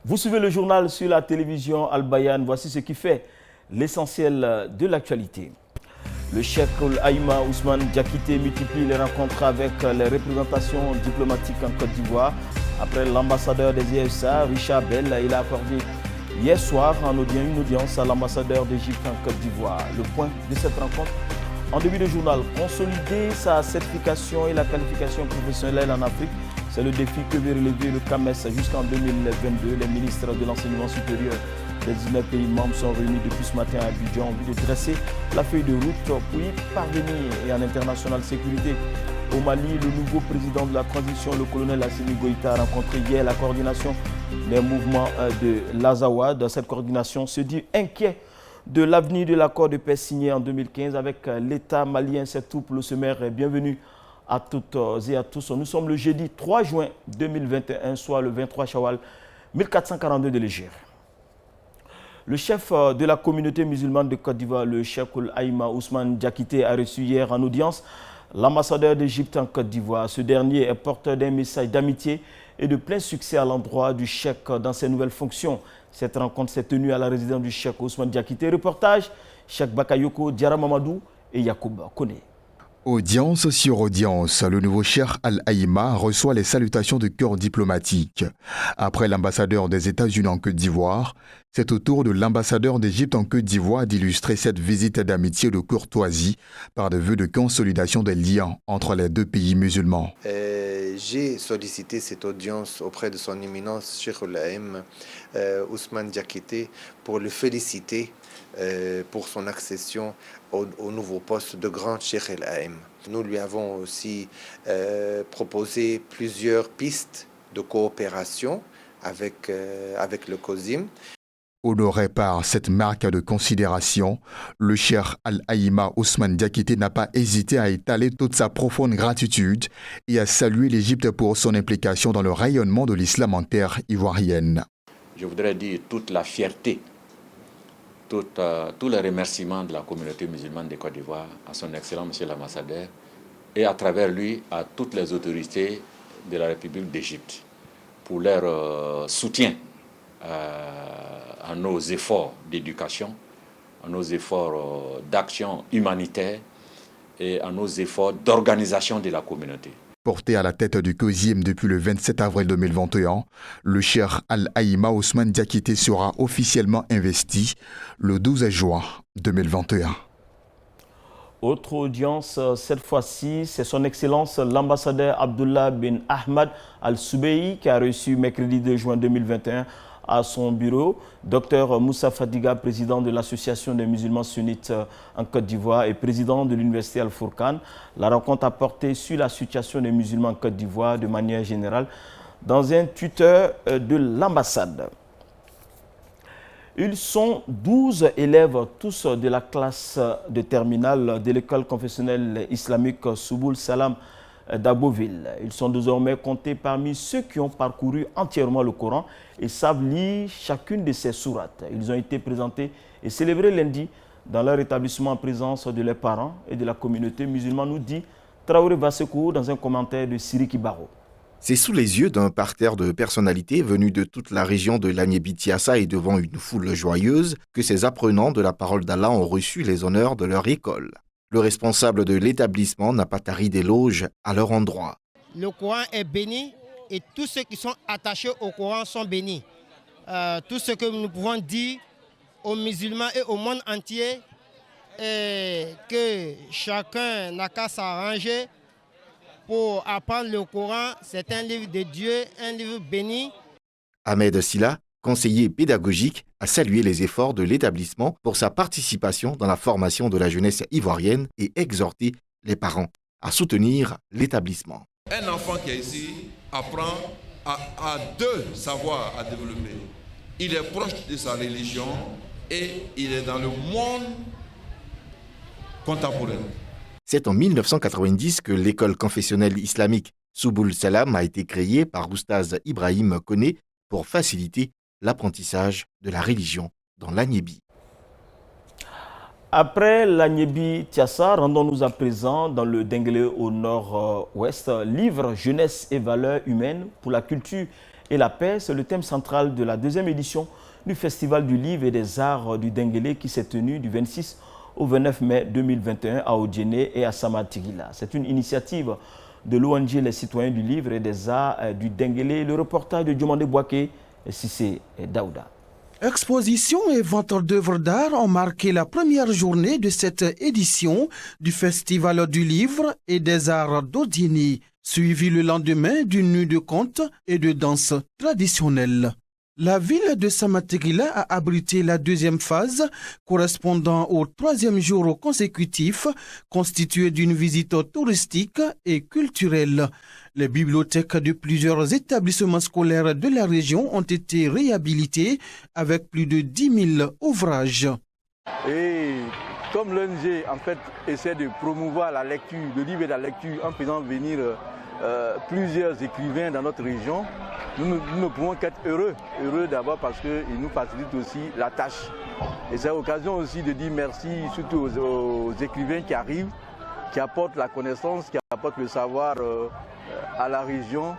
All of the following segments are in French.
Vous suivez le journal sur la télévision Al Bayan. Voici ce qui fait l'essentiel de l'actualité. Le cheikh Aïma Ousmane Diakité multiplie les rencontres avec les représentations diplomatiques en Côte d'Ivoire. Après l'ambassadeur des ISA, Richard Bell, il a accordé hier soir une audience à l'ambassadeur d'Égypte en Côte d'Ivoire. Le point de cette rencontre, en début de journal, consolider sa certification et la qualification professionnelle en Afrique. C'est le défi que veut relever le CAMES jusqu'en 2022. Les ministres de l'enseignement supérieur des 19 pays membres sont réunis depuis ce matin à Abidjan en vue de dresser la feuille de route pour y parvenir. Et en international sécurité, au Mali, le nouveau président de la transition, le colonel Assimi Goïta, a rencontré hier la coordination des mouvements de l'Azawad. Cette coordination se dit inquiet de l'avenir de l'accord de paix signé en 2015 avec l'État malien. Cette troupe, le sommaire, est bienvenue à toutes et à tous. Nous sommes le jeudi 3 juin 2021, soit le 23 Chawal 1442 de l'Hégire. Le chef de la communauté musulmane de Côte d'Ivoire, le cheikh Aïma Ousmane Diakité, a reçu hier en audience l'ambassadeur d'Égypte en Côte d'Ivoire. Ce dernier est porteur d'un message d'amitié et de plein succès à l'endroit du cheikh dans ses nouvelles fonctions. Cette rencontre s'est tenue à la résidence du cheikh Ousmane Diakité. Reportage, Cheikh Bakayoko, Diara Mamadou et Yacoub Kone. Audience sur audience, le nouveau cheikh Al-Aïma reçoit les salutations de cœur diplomatique. Après l'ambassadeur des États-Unis en Côte d'Ivoire, c'est au tour de l'ambassadeur d'Égypte en Côte d'Ivoire d'illustrer cette visite d'amitié et de courtoisie par des vœux de consolidation des liens entre les deux pays musulmans. J'ai sollicité cette audience auprès de son éminence Cheikh Al-Aïm Ousmane Diakité pour le féliciter pour son accession au nouveau poste de grand Cheikh Al-Aïm. Nous lui avons aussi proposé plusieurs pistes de coopération avec le COSIM. Honoré par cette marque de considération, le cheikh Al-Aïma Ousmane Diakité n'a pas hésité à étaler toute sa profonde gratitude et à saluer l'Égypte pour son implication dans le rayonnement de l'islam en terre ivoirienne. Je voudrais dire toute la fierté, tous les remerciements de la communauté musulmane de Côte d'Ivoire à son excellent monsieur l'ambassadeur et à travers lui à toutes les autorités de la République d'Égypte pour leur soutien à nos efforts d'éducation, à nos efforts d'action humanitaire et à nos efforts d'organisation de la communauté. Porté à la tête du COSIM depuis le 27 avril 2021, le cheikh Al-Aïma Ousmane Diakité sera officiellement investi le 12 juin 2021. Autre audience, cette fois-ci, c'est son Excellence l'ambassadeur Abdullah bin Ahmad Al-Soubeyi qui a reçu mercredi 2 juin 2021 à son bureau. Dr Moussa Fadiga, président de l'Association des musulmans sunnites en Côte d'Ivoire et président de l'Université Al-Fourkan. La rencontre a porté sur la situation des musulmans en Côte d'Ivoire de manière générale dans un tuteur de l'ambassade. Ils sont 12 élèves, tous de la classe de terminale de l'école confessionnelle islamique Souboul Salam d'Aboville. Ils sont désormais comptés parmi ceux qui ont parcouru entièrement le Coran et savent lire chacune de ces sourates. Ils ont été présentés et célébrés lundi dans leur établissement en présence de leurs parents et de la communauté musulmane, nous dit Traoré Vassekou dans un commentaire de Siriki Baro. C'est sous les yeux d'un parterre de personnalités venues de toute la région de l'Agné-Bitiassa et devant une foule joyeuse que ces apprenants de la parole d'Allah ont reçu les honneurs de leur école. Le responsable de l'établissement n'a pas tari d'éloges à leur endroit. Le Coran est béni et tous ceux qui sont attachés au Coran sont bénis. Tout ce que nous pouvons dire aux musulmans et au monde entier est que chacun n'a qu'à s'arranger pour apprendre le Coran. C'est un livre de Dieu, un livre béni. Ahmed Silla, conseiller pédagogique, a salué les efforts de l'établissement pour sa participation dans la formation de la jeunesse ivoirienne et exhorté les parents à soutenir l'établissement. Un enfant qui est ici apprend à deux savoirs à développer. Il est proche de sa religion et il est dans le monde contemporain. C'est en 1990 que l'école confessionnelle islamique Souboul Salam a été créée par Oustaz Ibrahim Kone pour faciliter l'apprentissage de la religion dans l'Agnébi. Après l'Agnébi Tiassa, rendons-nous à présent dans le Denguélé au nord-ouest. Livre, jeunesse et valeurs humaines pour la culture et la paix, c'est le thème central de la deuxième édition du Festival du livre et des arts du Denguélé qui s'est tenu du 26 au 29 mai 2021 à Odjéné et à Samatirila. C'est une initiative de l'ONG Les Citoyens du livre et des arts du Denguélé. Le reportage de Diomandé Bouaké et Sissé Daouda. Exposition et vente d'œuvres d'art ont marqué la première journée de cette édition du Festival du livre et des arts d'Odjéné, suivi le lendemain d'une nuit de contes et de danse traditionnelle. La ville de Samatirila a abrité la deuxième phase, correspondant au troisième jour consécutif, constitué d'une visite touristique et culturelle. Les bibliothèques de plusieurs établissements scolaires de la région ont été réhabilitées avec plus de 10 000 ouvrages. Et comme l'ONG en fait essaie de promouvoir la lecture, le livre et la lecture en faisant venir plusieurs écrivains dans notre région, nous ne pouvons qu'être heureux d'abord parce qu'ils nous facilitent aussi la tâche. Et c'est l'occasion aussi de dire merci surtout aux écrivains qui arrivent, qui apportent la connaissance, qui apportent le savoir à la région.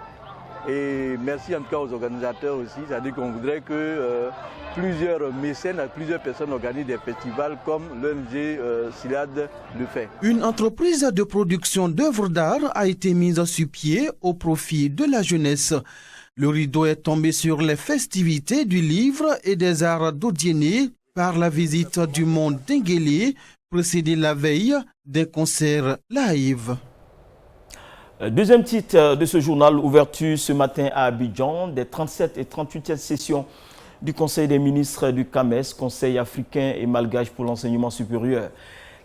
Et merci en tout cas aux organisateurs aussi, c'est-à-dire qu'on voudrait que plusieurs mécènes, plusieurs personnes organisent des festivals comme l'ONG SILAD le fait. Une entreprise de production d'œuvres d'art a été mise sur pied au profit de la jeunesse. Le rideau est tombé sur les festivités du livre et des arts d'Odjéné par la visite du monde Denguélé, précédée la veille des concerts live. Deuxième titre de ce journal, ouverture ce matin à Abidjan des 37 et 38e sessions du Conseil des ministres du CAMES, Conseil africain et malgache pour l'enseignement supérieur.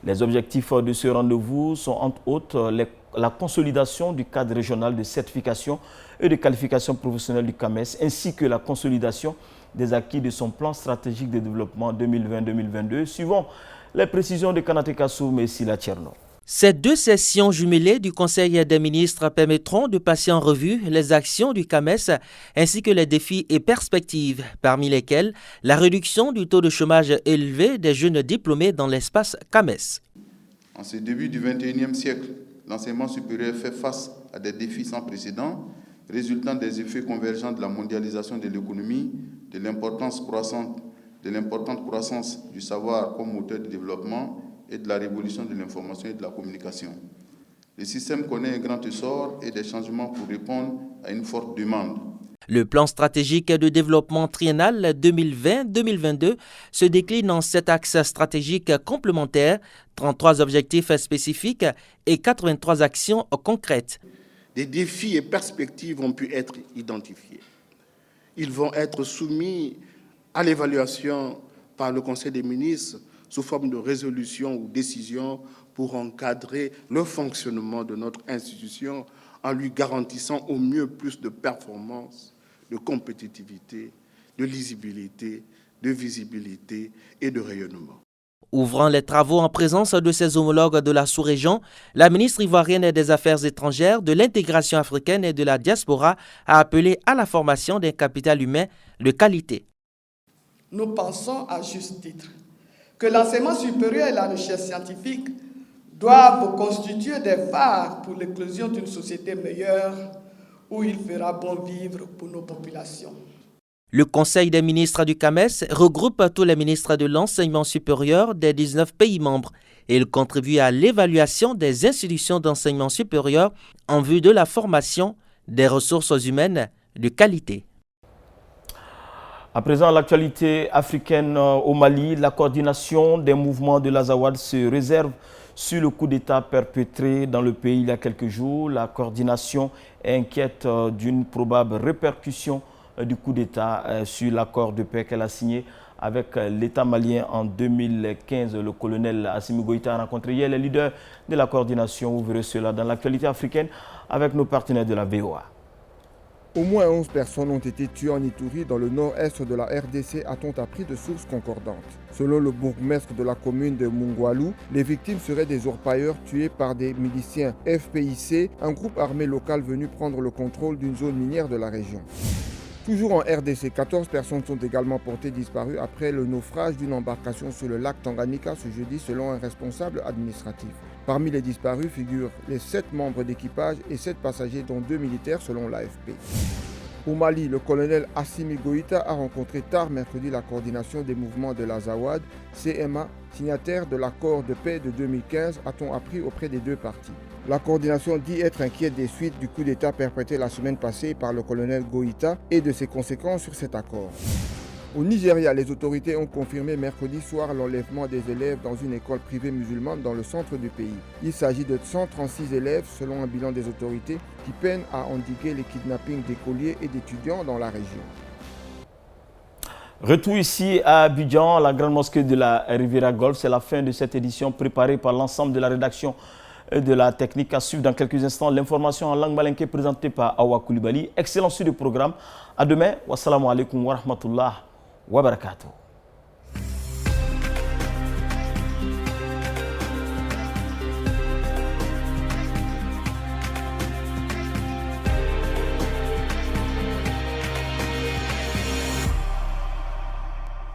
Les objectifs de ce rendez-vous sont entre autres la consolidation du cadre régional de certification et de qualification professionnelle du CAMES, ainsi que la consolidation des acquis de son plan stratégique de développement 2020-2022, suivant les précisions de Kanate Kassoum et Sila Tcherno. Ces deux sessions jumelées du Conseil des ministres permettront de passer en revue les actions du CAMES ainsi que les défis et perspectives, parmi lesquels la réduction du taux de chômage élevé des jeunes diplômés dans l'espace CAMES. En ce début du XXIe siècle, l'enseignement supérieur fait face à des défis sans précédent, résultant des effets convergents de la mondialisation de l'économie, de l'importante croissance du savoir comme moteur de développement et de la révolution de l'information et de la communication. Le système connaît un grand essor et des changements pour répondre à une forte demande. Le plan stratégique de développement triennal 2020-2022 se décline en 7 axes stratégiques complémentaires, 33 objectifs spécifiques et 83 actions concrètes. Des défis et perspectives ont pu être identifiés. Ils vont être soumis à l'évaluation par le Conseil des ministres sous forme de résolution ou décision pour encadrer le fonctionnement de notre institution en lui garantissant au mieux plus de performance, de compétitivité, de lisibilité, de visibilité et de rayonnement. Ouvrant les travaux en présence de ses homologues de la sous-région, la ministre ivoirienne des Affaires étrangères, de l'intégration africaine et de la diaspora a appelé à la formation d'un capital humain de qualité. Nous pensons à juste titre que l'enseignement supérieur et la recherche scientifique doivent constituer des phares pour l'éclosion d'une société meilleure où il fera bon vivre pour nos populations. Le Conseil des ministres du CAMES regroupe tous les ministres de l'enseignement supérieur des 19 pays membres et il contribue à l'évaluation des institutions d'enseignement supérieur en vue de la formation des ressources humaines de qualité. À présent, l'actualité africaine au Mali, la coordination des mouvements de l'Azawad se réserve sur le coup d'État perpétré dans le pays il y a quelques jours. La coordination est inquiète d'une probable répercussion du coup d'État sur l'accord de paix qu'elle a signé avec l'État malien en 2015. Le colonel Assimi Goïta a rencontré hier les leaders de la coordination. Vous verrez cela dans l'actualité africaine avec nos partenaires de la VOA. Au moins 11 personnes ont été tuées en Ituri, dans le nord-est de la RDC, a-t-on appris de sources concordantes. Selon le bourgmestre de la commune de Mungwalu, les victimes seraient des orpailleurs tués par des miliciens FPIC, un groupe armé local venu prendre le contrôle d'une zone minière de la région. Toujours en RDC, 14 personnes sont également portées disparues après le naufrage d'une embarcation sur le lac Tanganyika ce jeudi selon un responsable administratif. Parmi les disparus figurent les 7 membres d'équipage et 7 passagers dont 2 militaires selon l'AFP. Au Mali, le colonel Assimi Goïta a rencontré tard mercredi la coordination des mouvements de l'Azawad, CMA, signataire de l'accord de paix de 2015, a-t-on appris auprès des 2 parties. La coordination dit être inquiète des suites du coup d'État perpétré la semaine passée par le colonel Goïta et de ses conséquences sur cet accord. Au Nigeria, les autorités ont confirmé mercredi soir l'enlèvement des élèves dans une école privée musulmane dans le centre du pays. Il s'agit de 136 élèves selon un bilan des autorités qui peinent à endiguer les kidnappings d'écoliers et d'étudiants dans la région. Retour ici à Abidjan, la grande mosquée de la Riviera Golf. C'est la fin de cette édition préparée par l'ensemble de la rédaction de la technique. À suivre dans quelques instants l'information en langue malinké présentée par Awa Koulibaly. Excellent suite de programme. À demain. Wassalamu alaikum wa rahmatullah wa barakatuh.